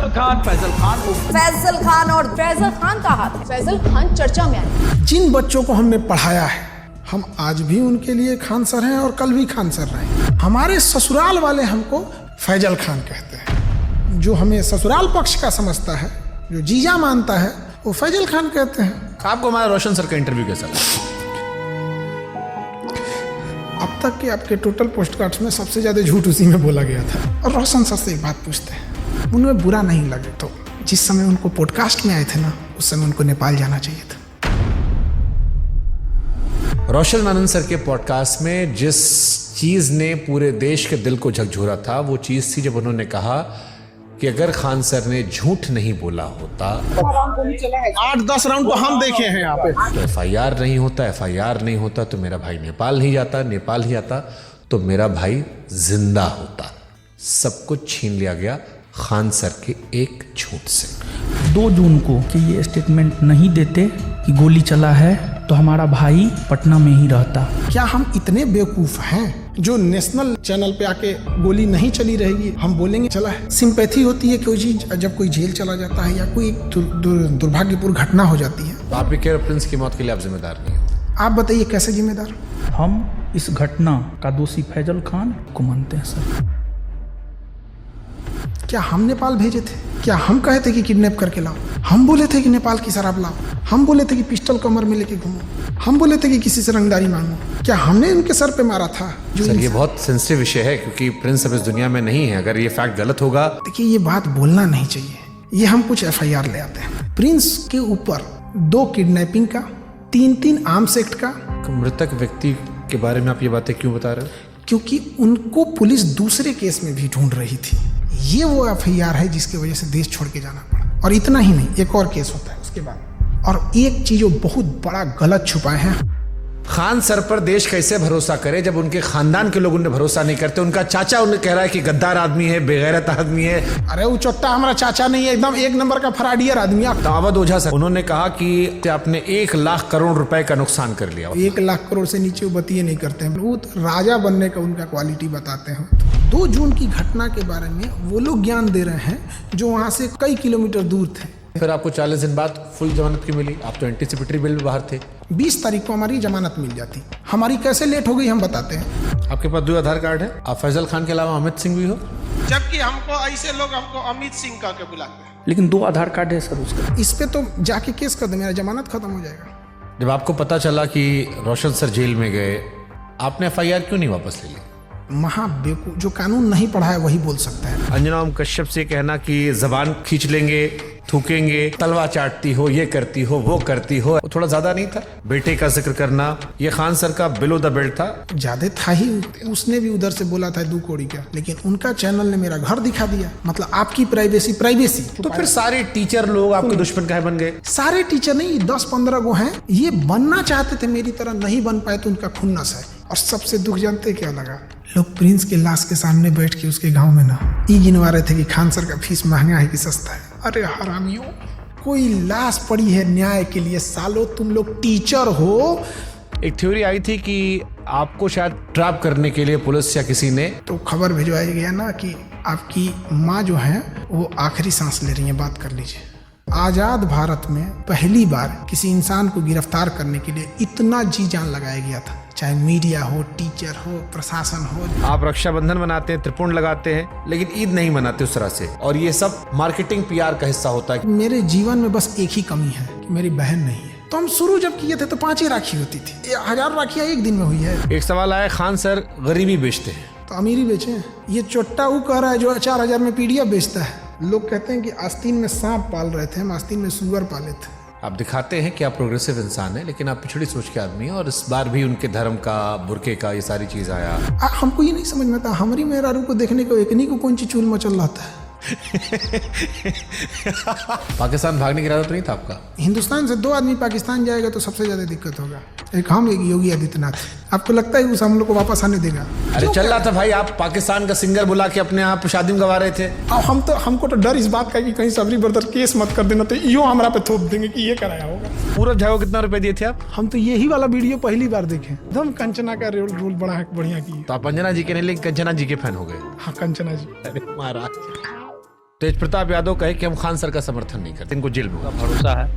फैजल खान और फैजल खान का हाथ, फैजल खान चर्चा में आए। जिन बच्चों को हमने पढ़ाया है, हम आज भी उनके लिए खान सर हैं और कल भी खान सर रहें। हमारे ससुराल वाले हमको फैजल खान कहते हैं। जो हमें ससुराल पक्ष का समझता है, जो जीजा मानता है, वो फैजल खान कहते हैं। आपको हमारा रोशन सर का इंटरव्यू कैसा लगा? अब तक के आपके टोटल पोस्टकार्ड्स में सबसे ज्यादा झूठ उसी में बोला गया था। और रोशन सर से एक बात पूछते हैं, उनमें बुरा नहीं लगे तो जिस समय उनको पॉडकास्ट में आए थे ना, उस समय उनको नेपाल जाना चाहिए था। रोशन आनंद सर के पॉडकास्ट में जिस चीज ने पूरे देश के दिल को झकझोरा था, वो चीज थी जब उन्होंने कहा कि अगर खान सर ने झूठ नहीं बोला होता, 8-10 राउंड तो हम देखे हैं यहाँ पे, तो एफआईआर नहीं होता तो मेरा भाई नेपाल नहीं जाता तो मेरा भाई जिंदा होता। सब कुछ छीन लिया गया खान सर के एक झूठ से। 2 जून को कि ये स्टेटमेंट नहीं देते कि गोली चला है तो हमारा भाई पटना में ही रहता। क्या हम इतने बेवकूफ हैं जो नेशनल चैनल पे आके गोली नहीं चली रहेगी हम बोलेंगे चला है? सिंपैथी होती है कि जब कोई जेल चला जाता है या कोई दुर्भाग्यपूर्ण घटना हो जाती है। तो आप भी कह रहे प्रिंस की मौत के लिए आप जिम्मेदार नहीं हैं? आप बताइए कैसे जिम्मेदार? हम इस घटना का दोषी फैजल खान को मानते हैं सर। क्या हम नेपाल भेजे थे? क्या हम कहे थे कि किडनैप करके लाओ? हम बोले थे कि नेपाल की शराब लाओ? हम बोले थे कि पिस्टल कमर में लेके घूमो? हम बोले थे कि किसी से रंगदारी मांगो? क्या हमने उनके सर पे मारा था? सर ये बहुत सेंसिटिव विषय है क्योंकि प्रिंस अब इस दुनिया में नहीं है। अगर ये फैक्ट गलत होगा, देखिए ये बात बोलना नहीं चाहिए। ये हम कुछ एफआईआर ले आते हैं। प्रिंस के ऊपर 2 किडनैपिंग का, 3 आर्म्स एक्ट का। मृतक व्यक्ति के बारे में आप ये बातें क्यों बता रहे हो? क्योंकि उनको पुलिस दूसरे केस में भी ढूंढ रही थी। ये वो एफआईआर है जिसकी वजह से देश छोड़ के जाना पड़ा। और इतना ही नहीं, एक और केस होता है उसके बाद। और एक चीज जो बहुत बड़ा गलत छुपाए हैं, खान सर पर देश कैसे भरोसा करे जब उनके खानदान के लोग उन्हें भरोसा नहीं करते? उनका चाचा उन्हें कह रहा है कि गद्दार आदमी है, बेगैरत आदमी है। अरे वो चोट्टा हमारा चाचा नहीं है, एकदम 1 नंबर का फराडियर आदमी। दावत ओझा सर उन्होंने कहा कि आपने 1 लाख करोड़ रुपए का नुकसान कर लिया। 1 लाख करोड़ से नीचे वो बतिये नहीं करते हैं। वो तो राजा बनने का उनका क्वालिटी बताते हैं। 2 जून की घटना के बारे में वो लोग ज्ञान दे रहे हैं जो वहां से कई किलोमीटर दूर थे। फिर आपको 40 दिन बाद फुल जमानत क्यों मिली? आप तो एंटीसिपेटरी बेल में बाहर थे। 20 तारीख को हमारी जमानत मिल जाती। हमारी कैसे लेट हो गई हम बताते हैं। आपके पास 2 आधार कार्ड है। आप फैजल खान के अलावा अमित सिंह भी हो, जबकि हमको ऐसे लोग हमको अमित सिंह कह के बुलाते हैं। लेकिन 2 आधार कार्ड है सर उसका। इस पे तो जाके केस कर दे, मेरा जमानत खत्म हो जाएगा। जब आपको पता चला कि रोशन सर जेल में गए, आपने एफआईआर क्यों नहीं वापस ले ली? महाबेवकूफ, जो कानून नहीं पढ़ा है वही बोल सकता है। अंजना ओम कश्यप से कहना कि जबान खींच लेंगे, थूकेंगे, तलवा चाटती हो, ये करती हो, वो करती हो, थोड़ा ज्यादा नहीं था? बेटे का जिक्र करना, ये खान सर का बिलो द बेल्ट था। ज्यादा था ही। उसने भी उधर से बोला था 2 कौड़ी का, लेकिन उनका चैनल ने मेरा घर दिखा दिया। मतलब आपकी प्राइवेसी। तो फिर सारे टीचर लोग आपके दुश्मन काहे बन गए? सारे टीचर नहीं, 10-15 गो हैं। ये बनना चाहते थे मेरी तरह, नहीं बन पाए तो उनका खुन्नस है। और सबसे दुख जानते क्या लगा? लोग प्रिंस के लाश के सामने बैठ के उसके गांव में ना गिनवा रहे थे कि खान सर का फीस महंगा है कि सस्ता है। अरे हरामियों, कोई लाश पड़ी है न्याय के लिए। सालों तुम लोग टीचर हो। एक थ्योरी आई थी कि आपको शायद ट्रैप करने के लिए पुलिस या किसी ने तो खबर भिजवाया गया ना कि आपकी माँ जो है वो आखिरी सांस ले रही है, बात कर लीजिए। आजाद भारत में पहली बार किसी इंसान को गिरफ्तार करने के लिए इतना जी जान लगाया गया था, चाहे मीडिया हो, टीचर हो, प्रशासन हो। आप रक्षाबंधन मनाते हैं, त्रिपुंड लगाते हैं, लेकिन ईद नहीं मनाते उस तरह से। और ये सब मार्केटिंग पीआर का हिस्सा होता है। मेरे जीवन में बस एक ही कमी है कि मेरी बहन नहीं है। तो हम शुरू जब किए थे तो 5 ही राखी होती थी। 1000 राखियां एक दिन में हुई है। एक सवाल आया, खान सर गरीबी बेचते हैं तो अमीरी बेचे। ये चोट्टा वो कह रहा है जो 4000 में पीडिया बेचता है। लोग कहते हैं कि आस्तीन में सांप पाल रहे थे, हम आस्तीन में सुअर पाले थे। आप दिखाते हैं कि आप प्रोग्रेसिव इंसान हैं, लेकिन आप पिछड़ी सोच के आदमी हैं। और इस बार भी उनके धर्म का, बुरके का, ये सारी चीज आया। हमको ये नहीं समझ में आता, हमारी मेहरारू को देखने को एकनी को कौन सी चूल मचल रहा है। पाकिस्तान भागने का इरादा तो नहीं था आपका? हिंदुस्तान से 2 आदमी पाकिस्तान जाएगा तो सबसे ज्यादा दिक्कत होगा। एक हम, एक योगी आदित्यनाथ। आपको लगता है उस हम लोग को वापस आने देगा? अरे चल रहा था भाई, आप पाकिस्तान का सिंगर बुला के अपने आप शादी में गवा रहे थे। अब हमको तो डर इस बात का कि कहीं सबरी ब्रदर केस मत कर देना, तो यो हमारा पे थोप देंगे कि ये कराया होगा। पूरा झा को कितना रुपए दिए थे आप? हम तो यही वाला वीडियो पहली बार देखे। एकदम कंचना का रोल बढ़िया किया। तो आप अंजना जी के नहीं, लेकिन कंचना जी के फैन हो गए। हाँ, कंचना जी। अरे महाराज। तेज प्रताप यादव कहे कि हम खान सर का समर्थन नहीं करते, इनको जेल में का भरोसा है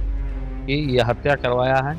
कि ये हत्या करवाया है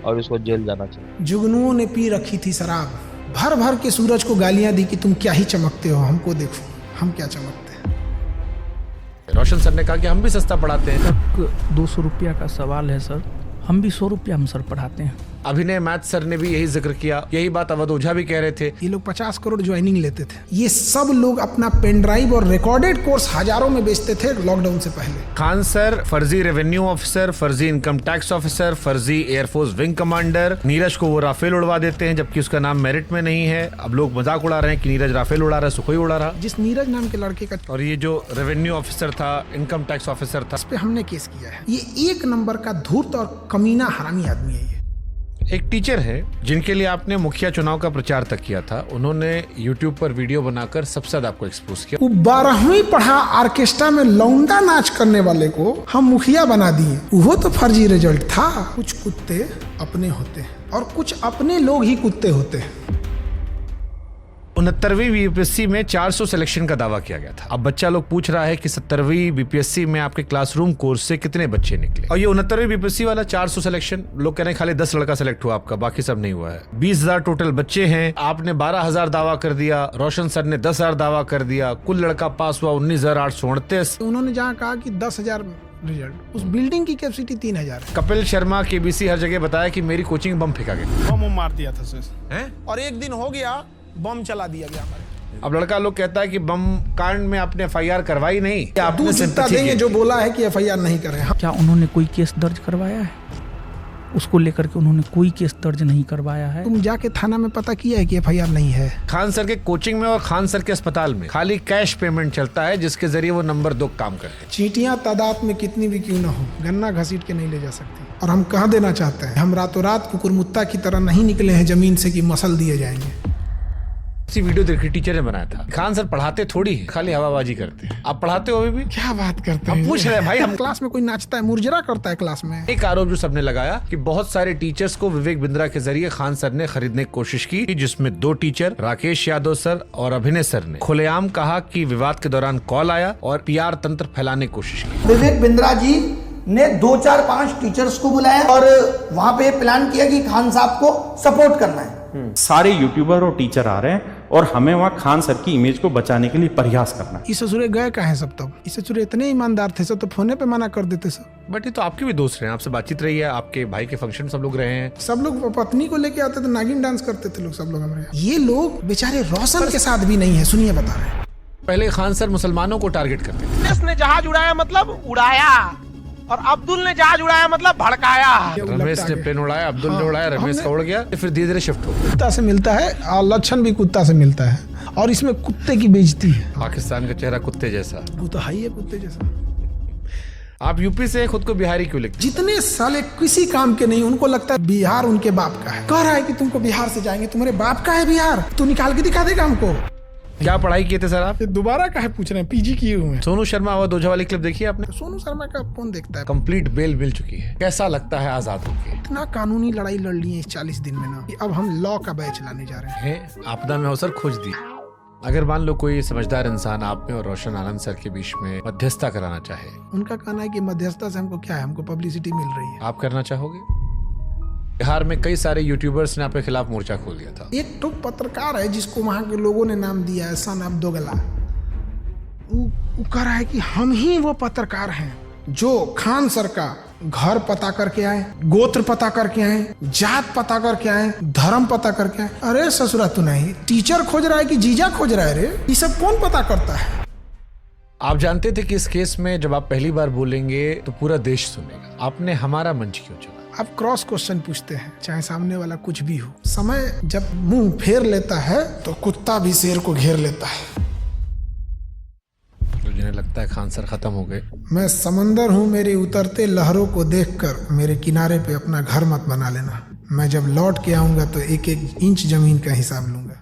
और इसको जेल जाना चाहिए। जुगनुओं ने पी रखी थी शराब, भर भर के सूरज को गालियां दी कि तुम क्या ही चमकते हो, हमको देखो हम क्या चमकते हैं। रोशन सर ने कहा कि हम भी सस्ता पढ़ाते हैं। तक 200 रुपया का सवाल है सर, हम भी 100 रुपया हम सर पढ़ाते हैं। अभिनय मैथ सर ने भी यही जिक्र किया, यही बात अवध ओझा भी कह रहे थे। ये लोग 50 करोड़ ज्वाइनिंग लेते थे। ये सब लोग अपना पेन ड्राइव और रिकॉर्डेड कोर्स हजारों में बेचते थे लॉकडाउन से पहले। खान सर फर्जी रेवेन्यू ऑफिसर, फर्जी इनकम टैक्स ऑफिसर, फर्जी एयरफोर्स विंग कमांडर। नीरज को वो राफेल उड़वा देते हैं जबकि उसका नाम मेरिट में नहीं है। अब लोग मजाक उड़ा रहे हैं कि नीरज राफेल उड़ा रहा है, सुखोई उड़ा रहा। जिस नीरज नाम के लड़के का और ये जो रेवेन्यू ऑफिसर था, इनकम टैक्स ऑफिसर था, इस पे हमने केस किया है। ये एक नंबर का धूर्त और कमीना हरामी आदमी है। ये एक टीचर है जिनके लिए आपने मुखिया चुनाव का प्रचार तक किया था, उन्होंने YouTube पर वीडियो बनाकर सबसे ज्यादा आपको एक्सपोज किया। वो 12वीं पढ़ा ऑर्केस्ट्रा में लौंडा नाच करने वाले को हम मुखिया बना दिए। वो तो फर्जी रिजल्ट था। कुछ कुत्ते अपने होते हैं और कुछ अपने लोग ही कुत्ते होते हैं। 69वीं बीपीएससी में 400 सिलेक्शन का दावा किया गया था। अब बच्चा लोग पूछ रहा है कि 70वीं बीपीएससी में आपके क्लासरूम कोर्स से कितने बच्चे निकले। और ये 69वीं बीपीएससी वाला 400 सिलेक्शन, लोग कह रहे हैं खाली 10 लड़का सिलेक्ट हुआ आपका, बाकी सब नहीं हुआ है। 20,000 टोटल बच्चे हैं, आपने 12,000 दावा कर दिया, रोशन सर ने 10,000 दावा कर दिया, कुल लड़का पास हुआ 19,838। उन्होंने जहाँ कहा कि 10,000 रिजल्ट, उस बिल्डिंग की कैपेसिटी 3,000 है। कपिल शर्मा केबीसी हर जगह बताया कि मेरी कोचिंग बम फेंका गया। बम मार दिया था सर, हैं? और एक दिन हो गया बम चला दिया गया हमारे। अब लड़का लोग कहता है कि बम कांड में आपने FIR करवाई नहीं, आपने दूध जुत्ता sympathy देंगे की। जो बोला है कि FIR नहीं करें। क्या उन्होंने कोई केस दर्ज करवाया है? उसको लेकर के उन्होंने कोई केस दर्ज नहीं करवाया है। तुम जाके थाना में पता किया है कि FIR नहीं है। खान सर के कोचिंग में और खान सर के अस्पताल में खाली कैश पेमेंट चलता है, जिसके जरिए वो नंबर 2 काम करते हैं। चींटियां तादाद में कितनी भी क्यों ना हो, गन्ना घसीट के नहीं ले जा सकती। और हम कह देना चाहते हैं, हम रातों रात कुकुरमुत्ता की तरह नहीं निकले हैं जमीन से कि मसल दिए जाएंगे। इसी वीडियो देखी टीचर ने बनाया था। खान सर पढ़ाते थोड़ी है, खाली हवाबाजी करते हैं। आप पढ़ाते हो अभी भी? क्या बात करते हैं? हम पूछ रहे हैं भाई, हम क्लास में कोई नाचता है, मुरझरा करता है क्लास में। एक आरोप जो सबने लगाया कि बहुत सारे टीचर्स को विवेक बिंद्रा के जरिए खान सर ने खरीदने की कोशिश की, जिसमें 2 टीचर राकेश यादव सर और अभिनय सर ने खुलेआम कहा कि विवाद के दौरान कॉल आया और PR तंत्र फैलाने की कोशिश की। विवेक बिंद्रा जी ने 2, 4, 5 टीचर्स को बुलाया और वहां पे प्लान किया कि खान साहब को सपोर्ट करना है। सारे यूट्यूबर और टीचर आ रहे हैं और हमें वहाँ खान सर की इमेज को बचाने के लिए प्रयास करना है। इस ससुरे गए कहाँ सब? तब इस ससुरे इतने ईमानदार थे सब, तो फोने पे मना कर देते सब। बट ये तो आपके भी दोस्त रहे हैं, आपसे बातचीत रही है, आपके भाई के फंक्शन सब लोग रहे हैं। सब लोग पत्नी को लेके आते थे, नागिन डांस करते थे लोग, सब लोग हमारे। ये लोग बेचारे रोशन के साथ भी नहीं है। सुनिए बता रहे हैं। पहले खान सर मुसलमानों को टारगेट करते थे। इसने जहाज उड़ाया मतलब उड़ाया, और अब्दुल ने जहाज उड़ाया मतलब भड़काया। रमेश ने प्लेन उड़ाया, अब्दुल ने उड़ाया, रमेश का उड़ गया, फिर धीरे धीरे शिफ्ट हो गया। कुत्ता से मिलता है और लक्षण भी कुत्ता से मिलता है, और इसमें कुत्ते की बेइज्जती है। पाकिस्तान का चेहरा कुत्ते जैसा, वो तो है ही है कुत्ते जैसा। आप यूपी से खुद को बिहारी क्यों लिखते? जितने साले किसी काम के नहीं, उनको लगता है बिहार उनके बाप का है। कह रहा है कि तुमको बिहार से जाएंगे, तुम्हारे बाप का है बिहार, तू निकाल के दिखा देगा हमको। क्या पढ़ाई किए थे सर आप? दोबारा काहे पूछ रहे हैं? PG किए हुए हैं। सोनू शर्मा अवध ओझा वाली क्लिप देखी आपने? सोनू शर्मा का कौन देखता है? कंप्लीट बेल मिल चुकी है, कैसा लगता है आजाद होके? इतना कानूनी लड़ाई लड़ ली है इस 40 दिन में ना, कि अब हम लॉ का बैच लाने जा रहे हैं। आपदा में अवसर खोज दी। अगर मान लो कोई समझदार इंसान आप में और रोशन आनंद सर के बीच में मध्यस्थता कराना चाहे, उनका कहना है कि मध्यस्थता से हमको क्या है, हमको पब्लिसिटी मिल रही है। आप करना चाहोगे? बिहार में कई सारे यूट्यूबर्स ने आपके खिलाफ मोर्चा खोल दिया था। एक तो पत्रकार है जिसको वहां के लोगों ने नाम दिया है सन ऑफ दोगला। वो कह रहा है कि हम ही वो पत्रकार हैं जो खान सर का घर पता करके आए, गोत्र पता करके आए, जात पता करके आए, धर्म पता करके आए। अरे ससुरा तू नहीं, टीचर खोज रहा है कि जीजा खोज रहा है? रे ये सब कौन पता करता है? आप जानते थे कि इस केस में जब आप पहली बार बोलेंगे तो पूरा देश सुनेगा। आपने हमारा मंच क्यों चला? आप क्रॉस क्वेश्चन पूछते हैं, चाहे सामने वाला कुछ भी हो। समय जब मुंह फेर लेता है तो कुत्ता भी शेर को घेर लेता है। तो जिन्हें लगता है खान सर खत्म हो गए। मैं समंदर हूँ, मेरी उतरते लहरों को देखकर मेरे किनारे पे अपना घर मत बना लेना। मैं जब लौट के आऊंगा तो 1-1 इंच जमीन का हिसाब लूंगा।